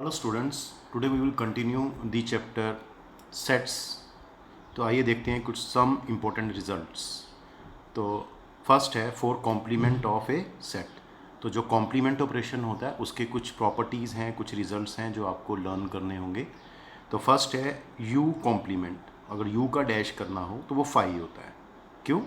Hello students, today we will continue the chapter sets. तो आइए देखते हैं कुछ सम इम्पोर्टेंट रिजल्ट्स। तो फर्स्ट है for complement of A set. तो जो कॉम्प्लीमेंट ऑपरेशन होता है उसके कुछ प्रॉपर्टीज़ हैं, कुछ रिजल्ट्स हैं जो आपको लर्न करने होंगे। तो फर्स्ट है यू कॉम्प्लीमेंट। अगर यू का डैश करना हो तो वो 5 होता है। क्यों?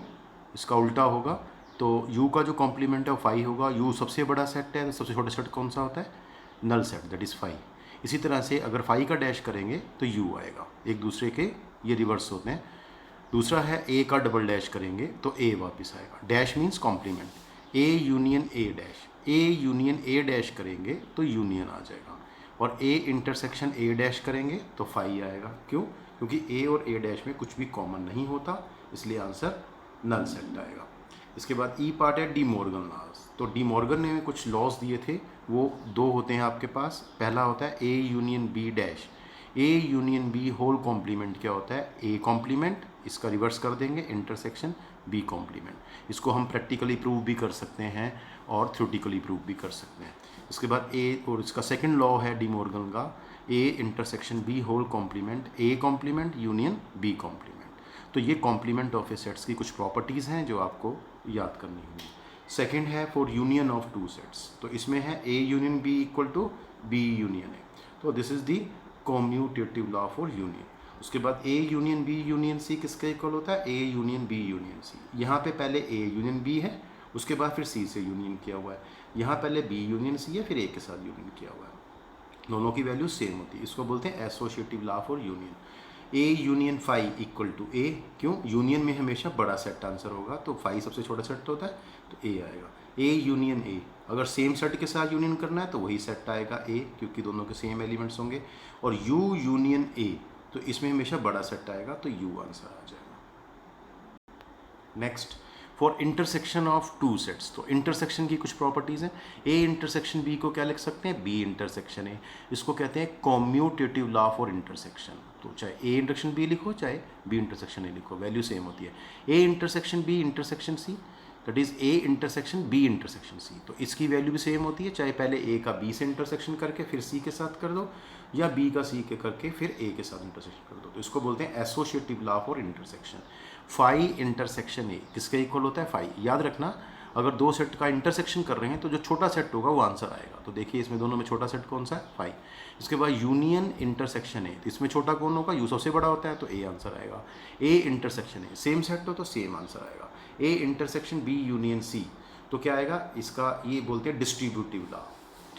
इसका उल्टा होगा। तो u का जो कॉम्प्लीमेंट है वो 5 होगा। u सबसे बड़ा सेट है तो सबसे छोटा सेट कौन सा होता है? Null set, that is 5। इसी तरह से अगर 5 का डैश करेंगे तो u आएगा। एक दूसरे के ये रिवर्स होते हैं। दूसरा है a का डबल डैश करेंगे तो a वापस आएगा। Dash means complement. a union a dash, a union a dash करेंगे तो यूनियन आ जाएगा। और a इंटरसेक्शन a डैश करेंगे तो 5 आएगा। क्यों? क्योंकि a और a डैश में कुछ भी कॉमन नहीं होता, इसलिए आंसर नल सेट आएगा। इसके बाद ई पार्ट है डी मॉर्गन लॉज। तो डी मॉर्गन ने कुछ लॉज दिए थे, वो दो होते हैं आपके पास। पहला होता है ए union B dash. A union B whole complement क्या होता है? A complement. इसका रिवर्स कर देंगे इंटरसेक्शन बी कॉम्प्लीमेंट। इसको हम प्रैक्टिकली प्रूव भी कर सकते हैं और थ्योरेटिकली प्रूव भी कर सकते हैं। इसके बाद ए और इसका सेकंड लॉ है डी मॉर्गन का, A intersection B whole complement, A complement union B complement. तो ये कॉम्प्लीमेंट ऑफ ए सेट्स की कुछ प्रॉपर्टीज़ हैं जो आपको याद करनी होगी। सेकंड है for union of two sets. तो इसमें है ए union b equal to b union a. तो this is the commutative law for union. उसके बाद a union b union c किसके इक्वल होता है? ए यूनियन बी यूनियन सी। यहाँ पे पहले ए यूनियन बी है, उसके बाद फिर सी से यूनियन किया हुआ है। यहाँ पहले बी यूनियन सी है, फिर ए के साथ यूनियन किया हुआ है। दोनों की वैल्यू सेम होती है। इसको बोलते हैं associative law for union. A union 5 equal to a. क्यों? यूनियन में हमेशा बड़ा सेट आंसर होगा, तो 5 सबसे छोटा सेट होता है तो ए आएगा। ए यूनियन ए, अगर सेम सेट के साथ यूनियन करना है तो वही सेट आएगा ए, क्योंकि दोनों के सेम एलिमेंट्स होंगे। और यू यूनियन ए, तो इसमें हमेशा बड़ा सेट आएगा तो यू आंसर आ जाएगा। Next for intersection of two sets. तो इंटरसेक्शन की कुछ प्रॉपर्टीज़ हैं। ए इंटरसेक्शन बी को क्या लिख सकते हैं? B intersection A. इसको कहते हैं कॉम्यूटेटिव लॉ फॉर इंटरसेक्शन। तो चाहे ए इंटरसेक्शन बी लिखो चाहे बी इंटरसेक्शन ए लिखो, वैल्यू सेम होती है। ए intersection B intersection C, that is A intersection B intersection C. तो इसकी वैल्यू भी सेम होती है, चाहे पहले ए का बी से इंटरसेक्शन करके फिर सी के साथ कर दो, या बी का सी के करके फिर ए के साथ इंटरसेक्शन कर दो। तो इसको बोलते हैं associative law for intersection. 5 intersection A किसके इक्वल होता है? 5। याद रखना, अगर दो सेट का इंटरसेक्शन कर रहे हैं तो जो छोटा सेट होगा वो आंसर आएगा। तो देखिए इसमें दोनों में छोटा सेट कौन सा है? 5। इसके बाद यूनियन इंटरसेक्शन ए, तो इसमें छोटा कौन होगा? यू सबसे बड़ा होता है तो ए आंसर आएगा। A intersection A, same set हो तो सेम आंसर आएगा। A intersection B union C, तो क्या आएगा? इसका ये बोलते हैं डिस्ट्रीब्यूटिव लॉ।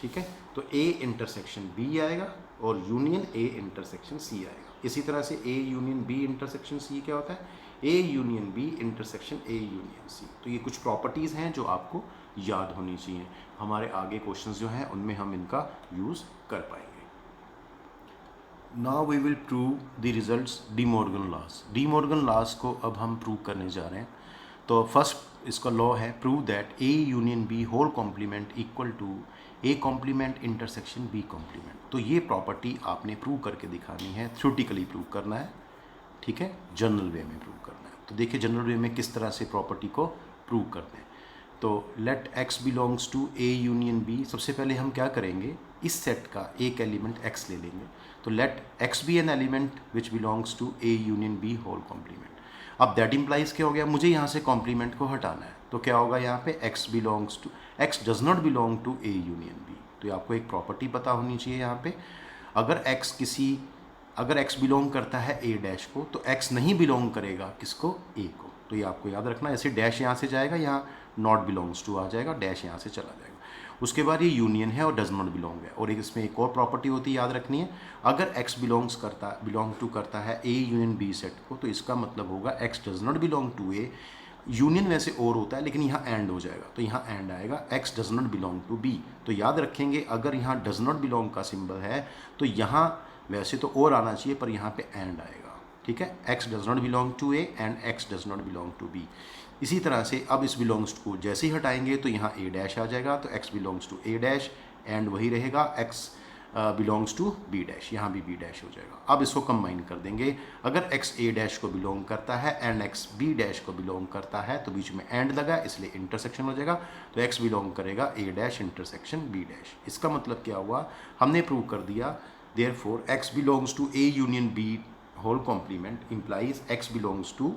ठीक है, तो ए इंटरसेक्शन बी आएगा और यूनियन ए इंटरसेक्शन सी आएगा। इसी तरह से A union B intersection C क्या होता है? ए union B intersection A union C. तो ये कुछ प्रॉपर्टीज़ हैं जो आपको याद होनी चाहिए। हमारे आगे क्वेश्चंस जो हैं उनमें हम इनका यूज़ कर पाएंगे। Now we will prove the results de Morgan laws. De Morgan laws को अब हम प्रूव करने जा रहे हैं। तो फर्स्ट इसका लॉ है prove that A union B whole complement equal to A complement intersection B complement. तो ये प्रॉपर्टी आपने प्रूव करके दिखानी है, थ्योरेटिकली प्रूव करना है। ठीक है, जनरल वे में प्रूव करना है। तो देखिए जनरल वे में किस तरह से प्रॉपर्टी को प्रूव करते हैं। तो let x belongs to A union B. सबसे पहले हम क्या करेंगे, इस सेट का एक एलिमेंट x ले लेंगे। तो let x be an element which belongs to A union B whole complement. अब दैट इम्प्लाइज क्या हो गया? मुझे यहाँ से कॉम्प्लीमेंट को हटाना है, तो क्या होगा यहाँ पे? x belongs to, x does not belong to A union B. तो आपको एक प्रॉपर्टी पता होनी चाहिए यहाँ पे। अगर x बिलोंग करता है a डैश को, तो x नहीं बिलोंग करेगा किसको? a को। तो ये आपको याद रखना। ऐसे डैश यहाँ से जाएगा, यहाँ नॉट बिलोंग्स टू आ जाएगा, डैश यहाँ से चला जाएगा। उसके बाद ये यूनियन है और डज नॉट बिलोंग है। और इसमें एक और प्रॉपर्टी होती है, याद रखनी है। अगर x बिलोंग टू करता है a यूनियन b सेट को, तो इसका मतलब होगा x does not belong to a। Union वैसे और होता है लेकिन यहाँ एंड हो जाएगा, तो यहाँ एंड आएगा, x does not belong to b। तो याद रखेंगे, अगर यहाँ डज नॉट बिलोंग का सिंबल है तो यहाँ वैसे तो और आना चाहिए, पर यहाँ पे एंड आएगा। ठीक है, x does not belong to a and x does not belong to b। इसी तरह से अब इस बिलोंग्स को जैसे ही हटाएंगे तो यहाँ a डैश आ जाएगा, तो x belongs to a dash, and वही रहेगा, x belongs to B dash, यहाँ भी बी डैश हो जाएगा। अब इसको कंबाइन कर देंगे, अगर x ए डैश को बिलोंग करता है एंड x बी डैश को बिलोंग करता है तो बीच में एंड लगा इसलिए इंटरसेक्शन हो जाएगा, तो x बिलोंग करेगा A dash intersection B dash. इसका मतलब क्या हुआ, हमने प्रूव कर दिया therefore x belongs to A union B whole complement implies x belongs to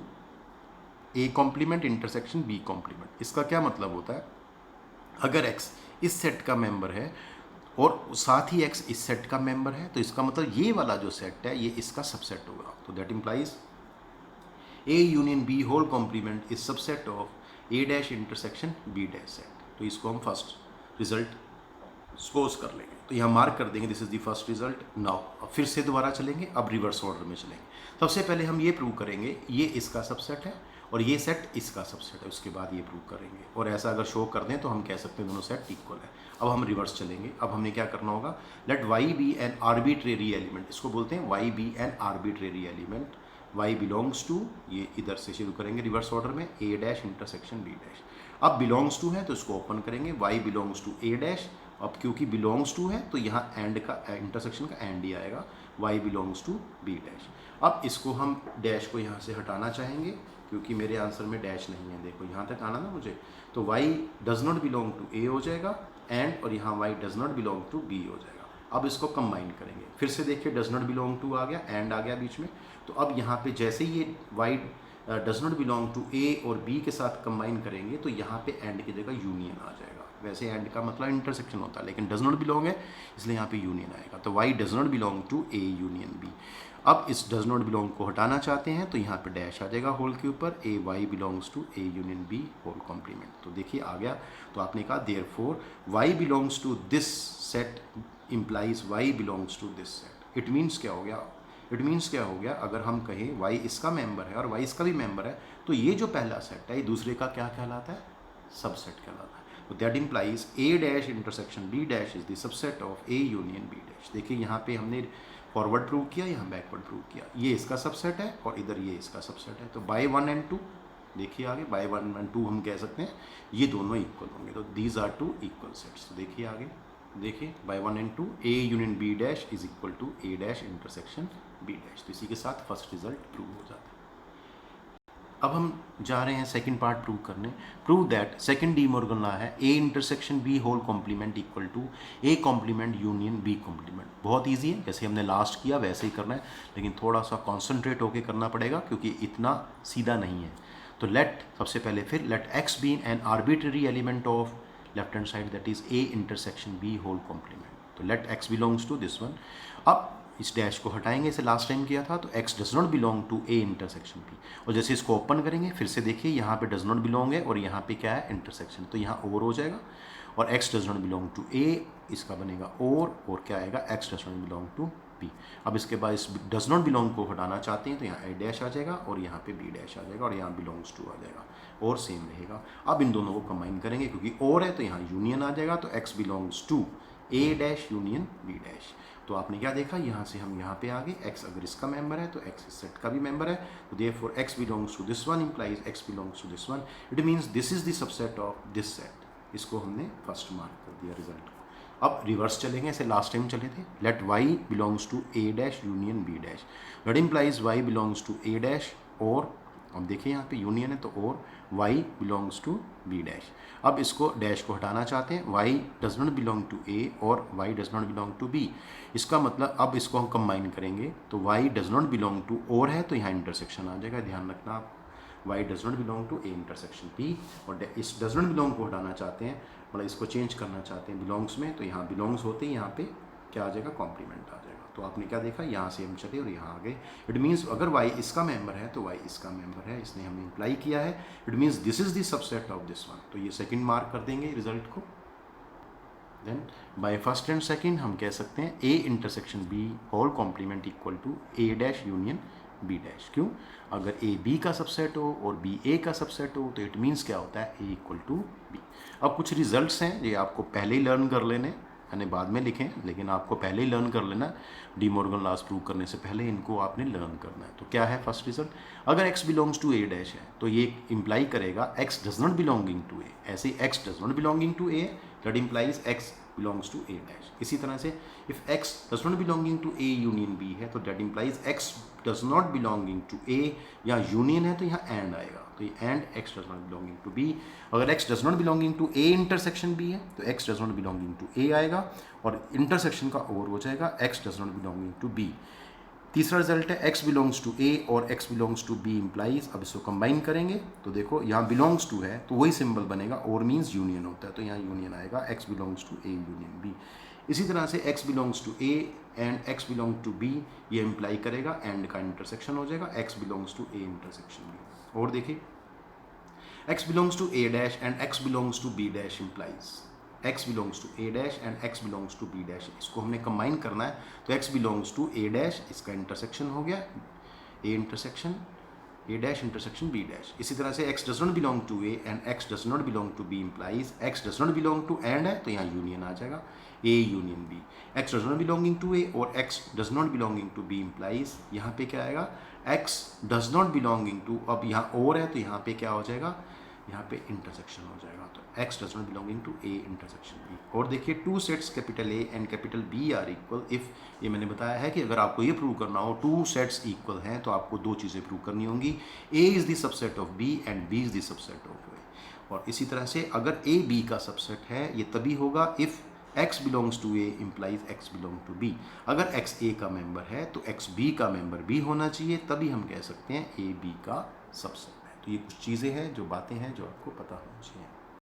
A complement intersection B complement. इसका क्या मतलब होता है, अगर x इस सेट का मेंबर है और साथ ही x इस सेट का मेंबर है तो इसका मतलब ये वाला जो सेट है ये इसका सबसेट होगा। तो that implies A union B whole complement is subset of A dash intersection B dash set. तो इसको हम फर्स्ट रिजल्ट सपोज कर लेंगे, तो यहाँ मार्क कर देंगे this is the first result. Now अब फिर से दोबारा चलेंगे, अब रिवर्स ऑर्डर में चलेंगे। सबसे पहले हम ये प्रूव करेंगे ये इसका सबसेट है और ये सेट इसका सबसेट है, उसके बाद ये प्रूव करेंगे। और ऐसा अगर शो कर दें तो हम कह सकते हैं दोनों सेट इक्वल है। अब हम रिवर्स चलेंगे, अब हमने क्या करना होगा, let Y be an arbitrary element, इसको बोलते हैं Y be an arbitrary element, Y belongs to, ये इधर से शुरू करेंगे रिवर्स ऑर्डर में, A dash intersection B dash. अब बिलोंग्स टू है तो इसको ओपन करेंगे, Y belongs to A dash, अब क्योंकि बिलोंग्स टू है तो यहाँ एंड का इंटरसेक्शन का एंड ही आएगा, Y belongs to B dash. अब इसको हम डैश को यहाँ से हटाना चाहेंगे क्योंकि मेरे आंसर में डैश नहीं है, देखो यहाँ तक आना ना मुझे, तो y does not belong to a हो जाएगा एंड, और यहाँ y does not belong to b हो जाएगा। अब इसको कंबाइन करेंगे, फिर से देखिए डज नॉट बिलोंग टू आ गया, एंड आ गया बीच में, तो अब यहाँ पे जैसे ही ये y does not belong to a और b के साथ कंबाइन करेंगे तो यहाँ पे एंड की जगह यूनियन आ जाएगा। वैसे एंड का मतलब इंटरसेक्शन होता है लेकिन डज नॉट बिलोंग है इसलिए यहाँ पे यूनियन आएगा, तो y does not belong to a union b। अब इस डज नॉट बिलोंग को हटाना चाहते हैं तो यहाँ पे डैश आ जाएगा होल के ऊपर, a y belongs to A union B whole complement. तो देखिए आ गया, तो आपने कहा therefore y belongs to this set implies y belongs to this set. It means क्या हो गया, इट मीन्स क्या हो गया, अगर हम कहें वाई इसका मेंबर है और वाई इसका भी मेंबर है तो ये जो पहला सेट है ये दूसरे का क्या कहलाता है, सबसेट कहलाता है। तो that implies A dash intersection B dash is the subset of A union B dash. देखिए यहाँ पे हमने फॉरवर्ड प्रूव किया, यहाँ बैकवर्ड प्रूव किया, ये इसका सबसेट है और इधर ये इसका सबसेट है। तो बाय 1 एंड 2, देखिए आगे बाय 1 एंड 2 हम कह सकते हैं ये दोनों इक्वल होंगे, तो these are two equal sets. तो देखिए आगे, देखिए by 1 and 2 A union B dash is equal to A dash intersection B dash. तो इसी के साथ फर्स्ट रिजल्ट प्रूव हो जाता है। अब हम जा रहे हैं सेकंड पार्ट प्रूव करने। Prove that second De Morgan law है ए intersection B whole complement equal to A complement union B complement. बहुत इजी है, जैसे हमने लास्ट किया वैसे ही करना है, लेकिन थोड़ा सा कॉन्सेंट्रेट होकर करना पड़ेगा क्योंकि इतना सीधा नहीं है। तो लेट सबसे पहले फिर let x be an arbitrary element of left hand side that is A intersection B whole complement. तो let x belongs to this one. अब इस डैश को हटाएंगे, इसे लास्ट टाइम किया था, तो x does not belong to A intersection p। और जैसे इसको ओपन करेंगे फिर से देखिए यहाँ पे डज नॉट बिलोंग है और यहाँ पे क्या है इंटरसेक्शन, तो यहाँ और हो जाएगा, और x does not belong to a इसका बनेगा और क्या आएगा x does not belong to p। अब इसके बाद इस डज नॉट बिलोंग को हटाना चाहते हैं तो यहाँ a डैश आ जाएगा और यहाँ पे b डैश आ जाएगा और यहाँ बिलोंग्स टू आ जाएगा और सेम रहेगा। अब इन दोनों को कंबाइन करेंगे क्योंकि और है तो यहाँ यूनियन आ जाएगा, तो x belongs to a dash union b dash. तो आपने क्या देखा, यहाँ से हम यहाँ पे आ गए, x अगर इसका मेंबर है तो x इस सेट का भी मेंबर है, तो therefore x belongs to this one implies x belongs to this one. It means this is the subset of this set. इसको हमने फर्स्ट मार्क कर दिया रिजल्ट को। अब रिवर्स चलेंगे, ऐसे लास्ट टाइम चले थे। लेट y belongs to a dash union b dash, that implies y belongs to a dash, और अब देखिए यहाँ पे यूनियन है तो और y belongs to b dash. अब इसको डैश को हटाना चाहते हैं, y does not belong to a और y does not belong to b। इसका मतलब अब इसको हम कंबाइन करेंगे तो y does not belong to और है तो यहाँ इंटरसेक्शन आ जाएगा, ध्यान रखना आप, y does not belong to a intersection p। और इस डज नॉट बिलोंग को हटाना चाहते हैं, मतलब इसको चेंज करना चाहते हैं बिलोंग्स में, तो यहाँ बिलोंग्स होते ही यहाँ पे क्या आ जाएगा, कॉम्प्लीमेंट आ जाएगा। तो आपने क्या देखा, यहाँ से हम चले और यहाँ आ गए। इट मीन्स अगर y इसका मेंबर है तो y इसका मेंबर है, इसने हमने इम्प्लाई किया है। It means this is the subset of this one. तो ये सेकंड मार्क कर देंगे रिजल्ट को। Then by first and second हम कह सकते हैं a intersection b whole complement equal to a dash union b dash. क्यों, अगर a b का सबसेट हो और b a का सबसेट हो तो इट मीन्स क्या होता है, a इक्वल टू b। अब कुछ रिजल्ट्स हैं ये आपको पहले ही लर्न कर लेने, यानी बाद में लिखें, लेकिन आपको पहले ही लर्न कर लेना, डी मॉर्गन लॉस प्रूव करने से पहले इनको आपने लर्न करना है। तो क्या है फर्स्ट रिजल्ट, अगर x belongs to a dash है तो ये इंप्लाई करेगा x does not belonging to a। ऐसे x does not belonging to a, that implies x belongs to A dash. इसी तरह से if x does not belonging to A union b है तो that implies x does not belonging to a, या union है तो यहाँ and आएगा, तो ये and x does not belonging to B. अगर x does not belonging to A intersection b है तो x does not belonging to a आएगा और इंटरसेक्शन का ओवर हो जाएगा x does not belonging to b. तीसरा रिजल्ट है एक्स बिलोंग्स टू ए और x belongs to b implies, अब इसको कंबाइन करेंगे तो देखो यहाँ बिलोंग्स टू है तो वही सिंबल बनेगा, और मीन्स यूनियन होता है तो यहाँ यूनियन आएगा, X belongs to A union B. इसी तरह से X belongs to A and X belong to B, ये इंप्लाई करेगा एंड का इंटरसेक्शन हो जाएगा X belongs to A intersection B. और देखिए X belongs to A dash and X belongs to B dash implies x belongs to A dash and x belongs to B dash, इसको हमने combine करना है तो x belongs to A dash, इसका intersection हो गया a intersection a dash intersection B dash. इसी तरह से x does not belong to A and x does not belong to b implies x does not belong to and है तो यहाँ union आ जाएगा a union b. x does not belonging to a और x does not belonging to b implies, यहाँ पे क्या आएगा x does not belonging to, अब यहाँ और है तो यहाँ पे क्या हो जाएगा, यहाँ पे इंटरसेक्शन हो जाएगा तो x does not belonging to A intersection B. और देखिए two sets capital A and capital B are equal if, ये मैंने बताया है कि अगर आपको ये प्रूव करना हो टू सेट्स इक्वल हैं तो आपको दो चीज़ें प्रूव करनी होंगी, a is the subset of b and b is the subset of a. और इसी तरह से अगर ए बी का सबसेट है ये तभी होगा if x belongs to A implies x belong to B. अगर x a का मेंबर है तो x b का मेंबर भी होना चाहिए, तभी हम कह सकते हैं a b का सबसेट है। तो ये कुछ चीज़ें हैं जो बातें हैं जो आपको पता होनी चाहिए।